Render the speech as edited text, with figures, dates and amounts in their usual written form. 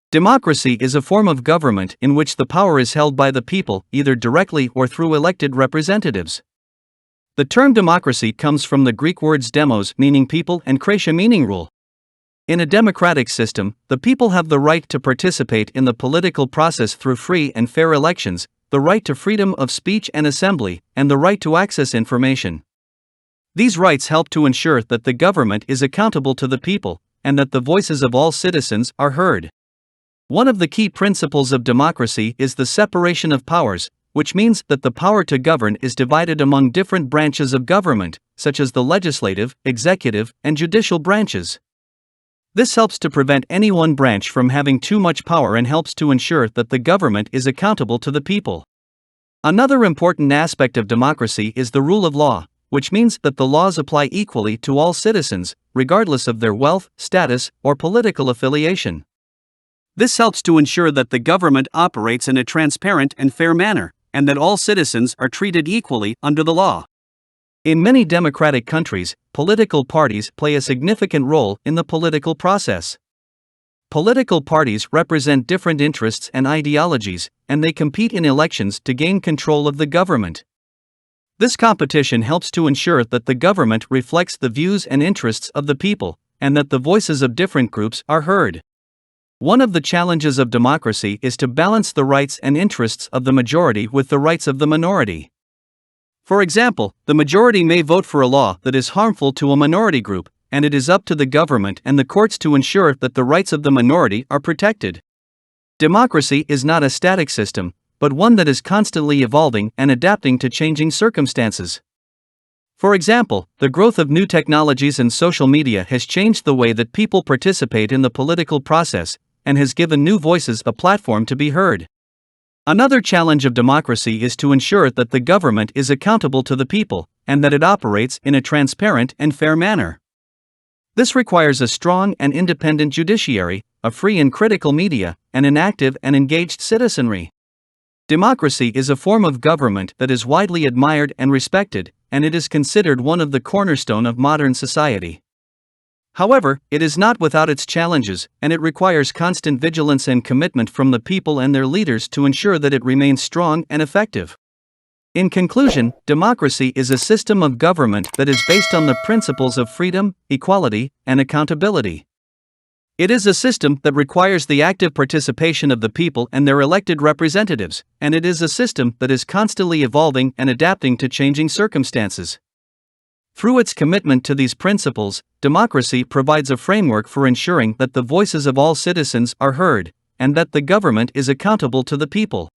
Democracy is a form of government in which the power is held by the people, either directly or through elected representatives. The term democracy comes from the Greek words demos, meaning people, and kratia, meaning rule. In a democratic system, the people have the right to participate in the political process through free and fair elections, the right to freedom of speech and assembly, and the right to access information. These rights help to ensure that the government is accountable to the people, and that the voices of all citizens are heard. One of the key principles of democracy is the separation of powers, which means that the power to govern is divided among different branches of government, such as the legislative, executive, and judicial branches. This helps to prevent any one branch from having too much power and helps to ensure that the government is accountable to the people. Another important aspect of democracy is the rule of law, which means that the laws apply equally to all citizens, regardless of their wealth, status, or political affiliation. This helps to ensure that the government operates in a transparent and fair manner, and that all citizens are treated equally under the law. In many democratic countries, political parties play a significant role in the political process. Political parties represent different interests and ideologies, and they compete in elections to gain control of the government. This competition helps to ensure that the government reflects the views and interests of the people, and that the voices of different groups are heard. One of the challenges of democracy is to balance the rights and interests of the majority with the rights of the minority. For example, the majority may vote for a law that is harmful to a minority group, and it is up to the government and the courts to ensure that the rights of the minority are protected. Democracy is not a static system, but one that is constantly evolving and adapting to changing circumstances. For example, the growth of new technologies and social media has changed the way that people participate in the political process, and has given new voices a platform to be heard. Another challenge of democracy is to ensure that the government is accountable to the people, and that it operates in a transparent and fair manner. This requires a strong and independent judiciary, a free and critical media, and an active and engaged citizenry. Democracy is a form of government that is widely admired and respected, and it is considered one of the cornerstones of modern society. However, it is not without its challenges, and it requires constant vigilance and commitment from the people and their leaders to ensure that it remains strong and effective. In conclusion, democracy is a system of government that is based on the principles of freedom, equality, and accountability. It is a system that requires the active participation of the people and their elected representatives, and it is a system that is constantly evolving and adapting to changing circumstances. Through its commitment to these principles, democracy provides a framework for ensuring that the voices of all citizens are heard, and that the government is accountable to the people.